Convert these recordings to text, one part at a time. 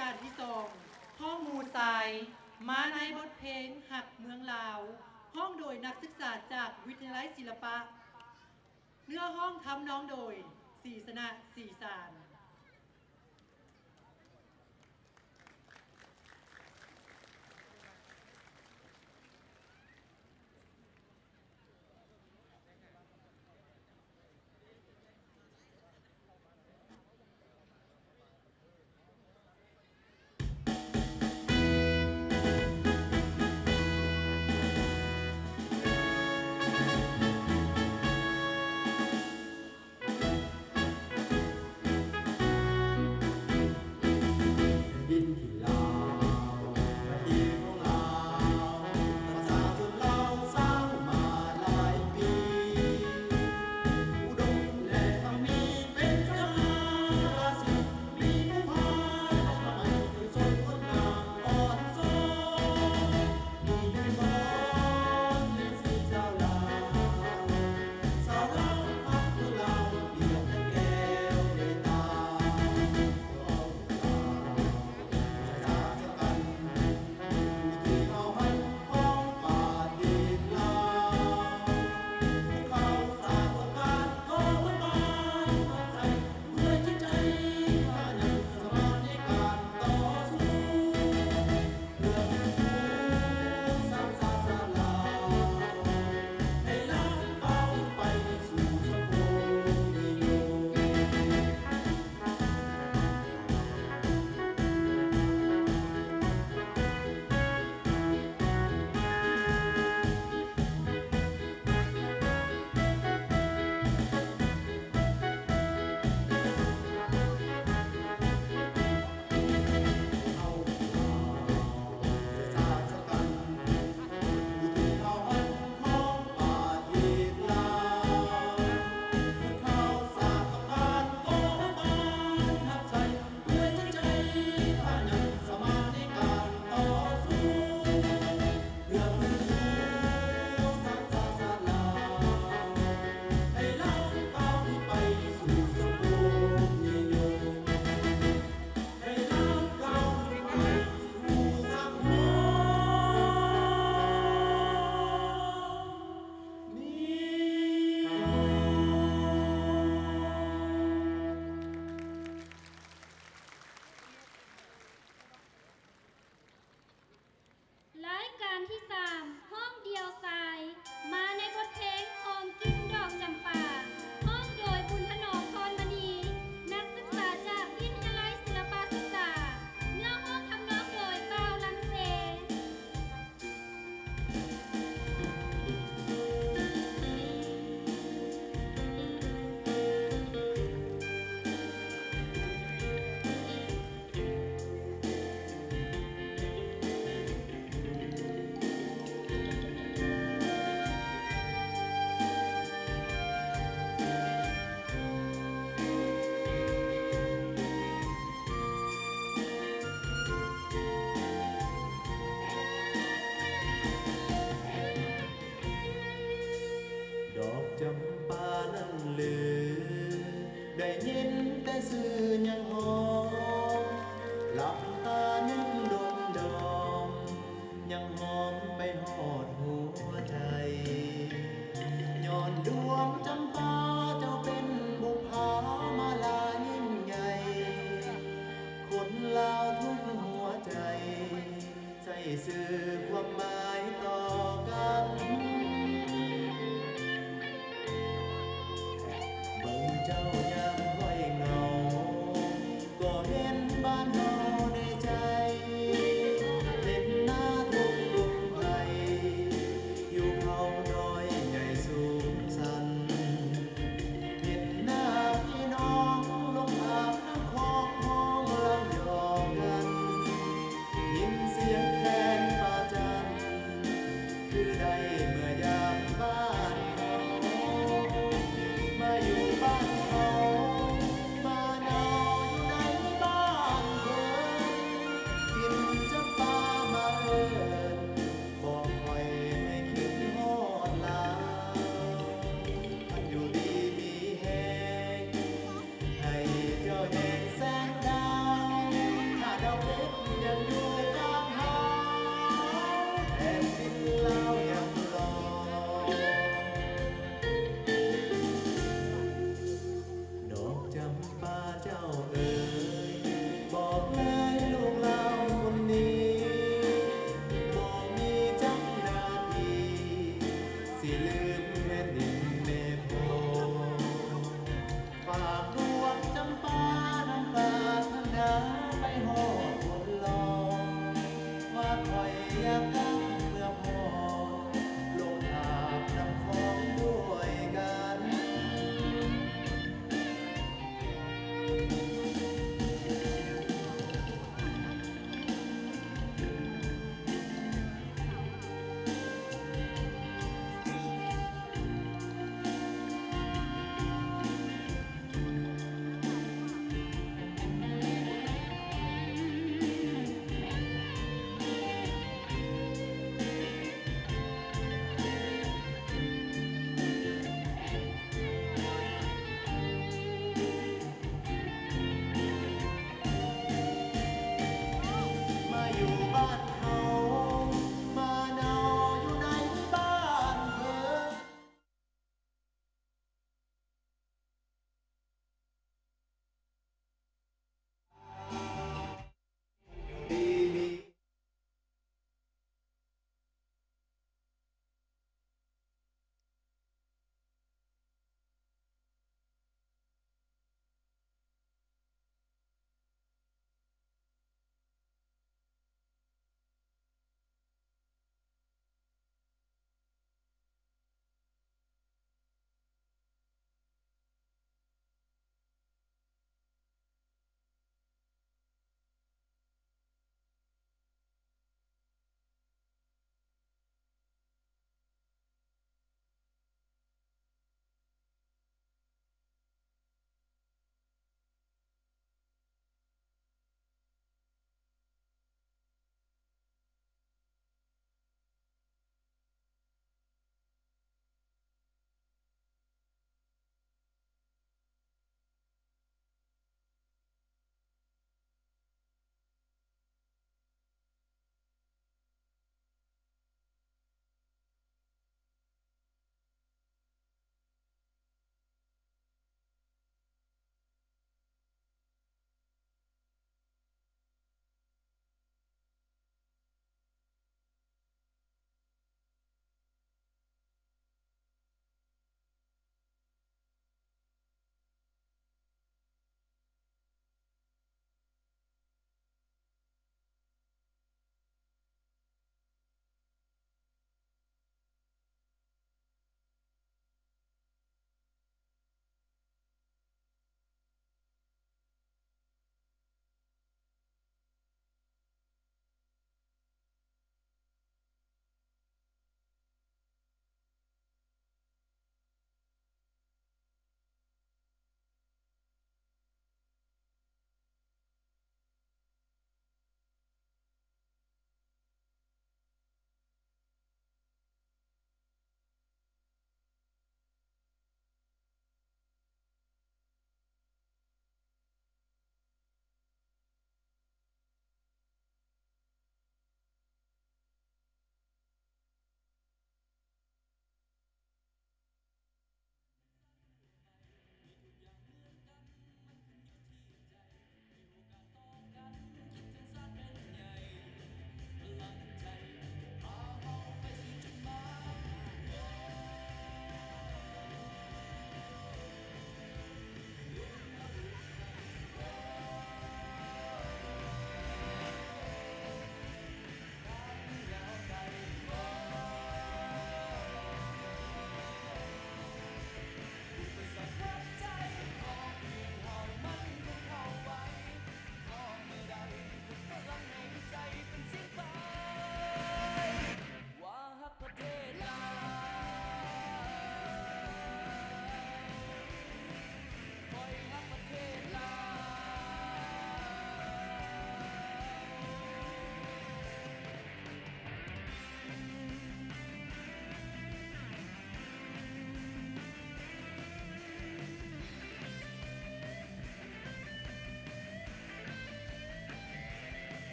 การที่สองห้องหมูทรายมาในบทเพลงหักเมืองลาวห้องโดยนักศึกษาจากวิทยาลัยศิลปะเนื้อห้องทำน้องโดยศรีสนะศรีสาร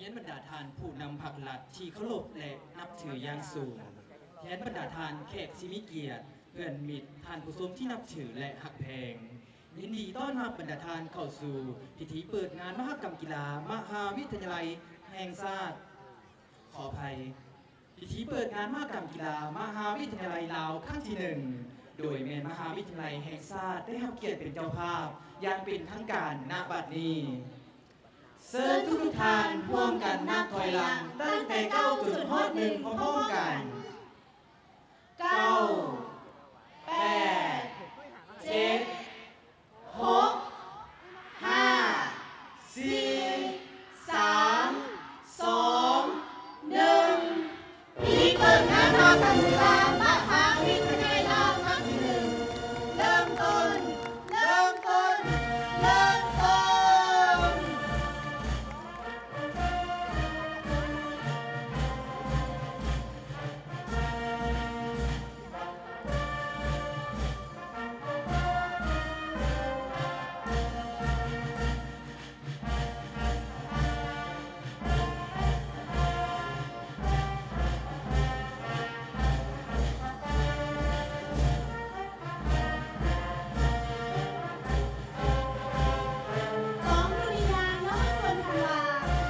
ฮียนบรรดาทานผู้นำผักหลัดที่เคารพและนับถืออย่างสูงเฮียนบรรดาทานแขกที่มีเกียรติเพื่อนมิตรทานผู้ชมที่นับถือและหักแพงยินดีต้อนรับบรรดาทานเข้าสู่พิธีเปิดงานมหกรรมกีฬามหาวิทยาลัยแห่งชาติขออภัยพิธีเปิดงานมหกรรมกีฬามหาวิทยาลัยลาวครั้งที่ 1โดยแม่มหาวิทยาลัยแห่งชาติได้รับเกียรติเป็นเจ้าภาพอย่างเป็นทางการณบัดนี้เชิญทุกท่านร่วมกันนับถอยหลังตั้งแต่9 จุดฮอด1พร้อมๆกัน9 8 7 6 5 4 3 2 1พิธีเปิดงานมหกรรมกีฬามหาวิทยาลัยลาวครั้งที่ 1เริ่มต้น ของดุริยางค์เยาวชนธันวา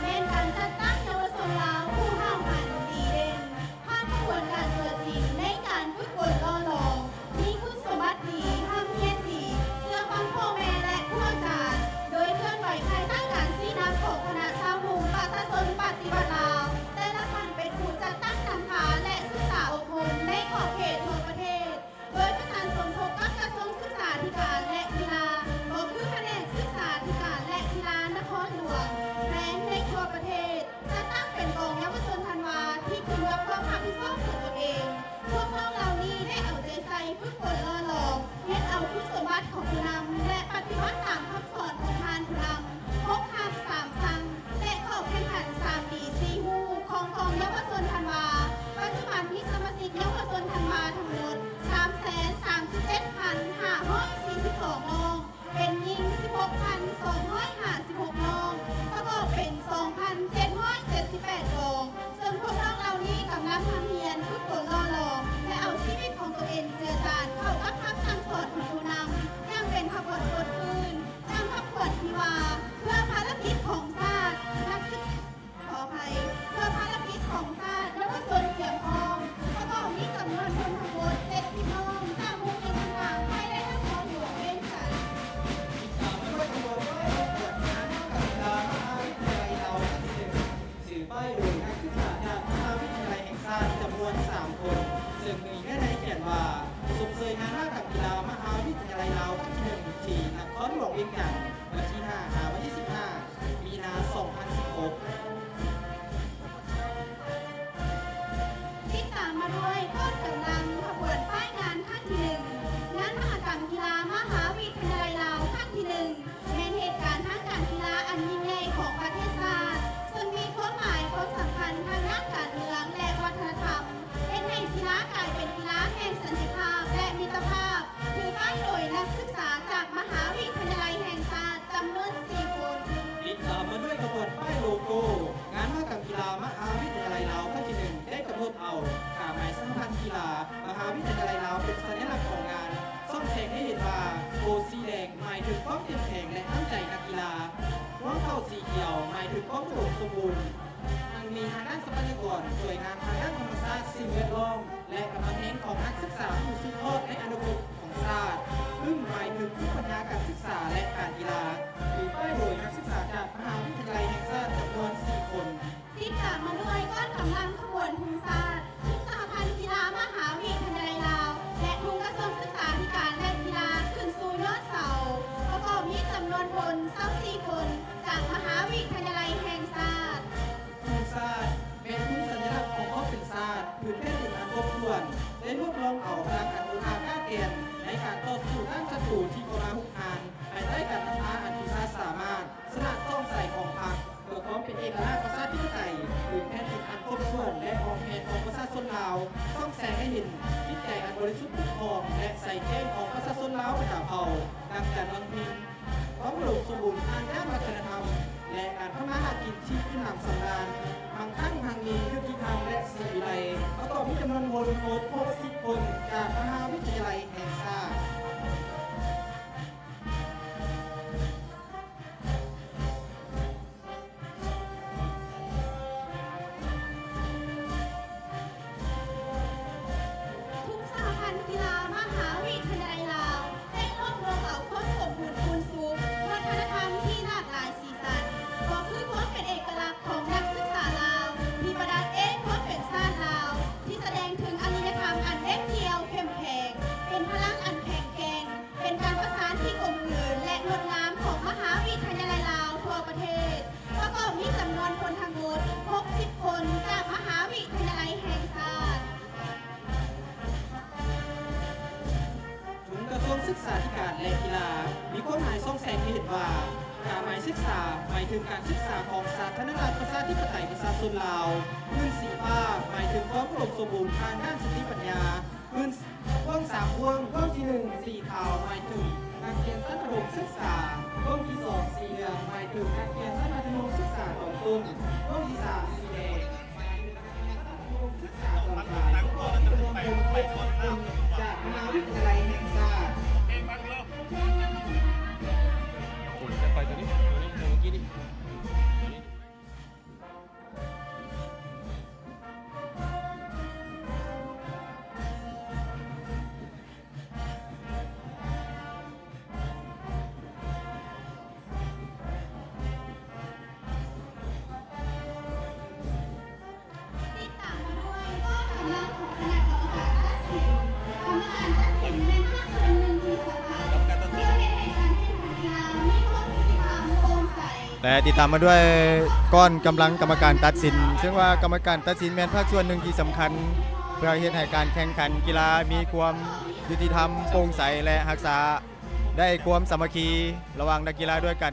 แม่นการจัดตั้งเยาวชนลาวผู้ห้าวหันดีเด่นผ่านกระบวนการเกิดสิ่งในการฝึกฝนล่อหลอมมีคุณสมบัติดีห้ามเพียรดีเชื่อฟังพ่อแม่และผู้อาจารย์โดยเคลื่อนไหวภายใต้การชี้นำของคณะชาวมุงประชาชนปฏิบัติลาวแต่ละท่านเป็นผู้จัดตั้งนำพาและศึกษาอบรมในขอบเขตทั่วประเทศ โดยประธานสมทบกับกระทรวงศึกษาธิการและกีฬาก็คือแผนกศึกษาธิการและกีฬานครหลวงและในทั่วประเทศจะตั้งเป็นกองเยาวชนธันวาที่ขึ้นกับความรับผิดชอบของตนเอง พวกน้องเหล่านี้ได้เอาใจใส่ฝึกฝนล่อหลอมเฮ็ดเอาคุณสมบัติของผู้นำและปฏิบัติตามคำสอนของทานผู้นำพกหัก3สั่งและเข้าแข่งขัน3ดี4ฮูของกองเยาวชนธันวาปัจจุบันมีสมาชิกเยาวชนธันวาทั้งหมด 337,542 น้อง เป็นหญิง 16,256 น้อง ประกอบเป็น 2,778 กอง ส่วนพวกน้องเหล่านี้กำลังทำเพียรฝึกฝนล่อหลอมและเอาชีวิตของตัวเองเจือจานเข้ากับคำสั่งสอนของผู้นำยังเป็นขบวนกดคืนยังขบวนที่ว่าเพื่อภารกิจของชาตินักศึกษาขออภัยเพื่อภารกิจของชาติเยาวชนเพียงพร้อมประกอบมีจำนวนคนทั้งหมด70น้องตามมุมในต่างๆภายในนครหลวงเวียงจันทร์ สื่อป้ายโดยนักศึกษาจากมหาวิทยาลัยแห่งชาติจำนวน 3 คนซึ่งมีแม่ในเขียนว่าส่งเสริมงานมหกรรมกีฬามหาวิทยาลัยลาวครั้งที่ 1ที่นครหลวงเวียงจันทร์วันที่ 5 วันที่ 15 มีนา 2016 ติดตามมาด้วยต้นกำลังขบวนป้ายงานขั้นที่ 1 งานมหกรรมกีฬามหาวิทยาลัยลาวขั้นที่ 1 เป็นเหตุการณ์ทางการกีฬาอันยิ่งใหญ่ของประเทศชาติซึ่งมีความหมายความสำคัญทางด้านการเมืองและวัฒนธรรมเป็นให้กีฬากลายเป็นกีฬาแห่งสันติภาพและมิตรภาพถือป้ายโดยนักศึกษาจากมหาวิทยาลัยแห่งชาติจำนวน 4 คน ติดตามมาด้วยขบวนป้ายโลโก้ งานมหกรรมกีฬามหาวิทยาลัยลาวครั้งที่ 1 ได้กำหนดเอากาหมายสหพันธ์กีฬามหาวิทยาลัยลาวเป็นสัญลักษณ์ของงานส่องแสงให้เห็นว่าโบสีแดงหมายถึงความเข้มแข็งและตั้งใจนักกีฬาหัวเข่าสีเขียวหมายถึงความอุดมสมบูรณ์ยังมีทางด้านทรัพยากรสวยงามทางด้านธรรมชาติสิ่งแวดล้อมและกำลังเน้นของนักศึกษาผู้สืบทอดในอนาคตของชาติซึ่งหมายถึงผู้พัฒนาการศึกษาและการกีฬาหรือป้ายโดยนักศึกษาจากมหาวิทยาลัยแห่งชาติจำนวน 4 คน ติดตามมาด้วยก้อนกำลังขบวนภูมิศาสตร์ทุกสหพันธ์กีฬามหาวิทยาลัยลาว และทุกกระทรวงศึกษาธิการและกีฬาขึ้นสู่ยอดเสาประกอบมีจำนวนคน24 คนจากมหาวิทยาลัยแห่งชาติ ภูมิศาสตร์เป็นภูมิสัญลักษณ์ของความเป็นศาสตร์พื้นแผ่นดินอันครบถ้วนได้รวบรวมเอาพลังอนุภาคก้าวเกณฑ์ในการต่อสู้ด้านศัตรูที่เข้ามาหุกคานภายใต้การนำพาอันพิพาทสามารถสละต้องใส่ของพรรคเพื่อความเป็นเอกราชประชาธิปไตยพื้นแผ่นดินอันครบถ้วนและของแห่งของประชาชนลาวส่องแสงให้เห็นจิตใจอันบริสุทธิ์ผุดพองและใส่แจ้งของประชาชนลาวประดาเผ่าดังการวังพิงความอุดมสมบูรณ์ทางด้านวัฒนธรรมและการทำมาหากินที่ขึ้นนำสำราญ ศึกษาธิการและกีฬามีความหมายส่องแสงให้เห็นว่าการหมายศึกษาหมายถึงการศึกษาของสาธารณรัฐประชาธิปไตยประชาชนลาวเงินสีฟ้าหมายถึงความอุดมสมบูรณ์ทางด้านสติปัญญาเงินว่องสามว่องที่หนึ่งสีขาวหมายถึงนักเรียนชั้นประถมศึกษาว่องที่สองสีเหลืองหมายถึงนักเรียนชั้นมัธยมศึกษาตอนต้นว่องที่สามสีแดงหมายถึงนักเรียนชั้นมัธยมศึกษาตอนปลายว่องที่รวมเป็นจากมหาวิทยาลัยแห่งชาติ ผมจะไปตัวนี้เมื่อกี้นี่ ติดตามมาด้วยก็กำลังของคณะกรรมการตัดสินกรรมการตัดสินเป็นภาคส่วนหนึ่งที่สำคัญเพื่อให้การแข่งขันกีฬามีความยุติธรรมโปร่งใส แต่ติดตามมาด้วยก้อนกำลังกรรมการตัดสินซึ่งว่ากรรมการตัดสินแม่นภาคส่วนหนึ่งที่สำคัญ เพื่อเฮ็ดให้การแข่งขันกีฬามีความยุติธรรมโปร่งใสและรักษาได้ความสามัคคีระหว่างนักกีฬาด้วยกัน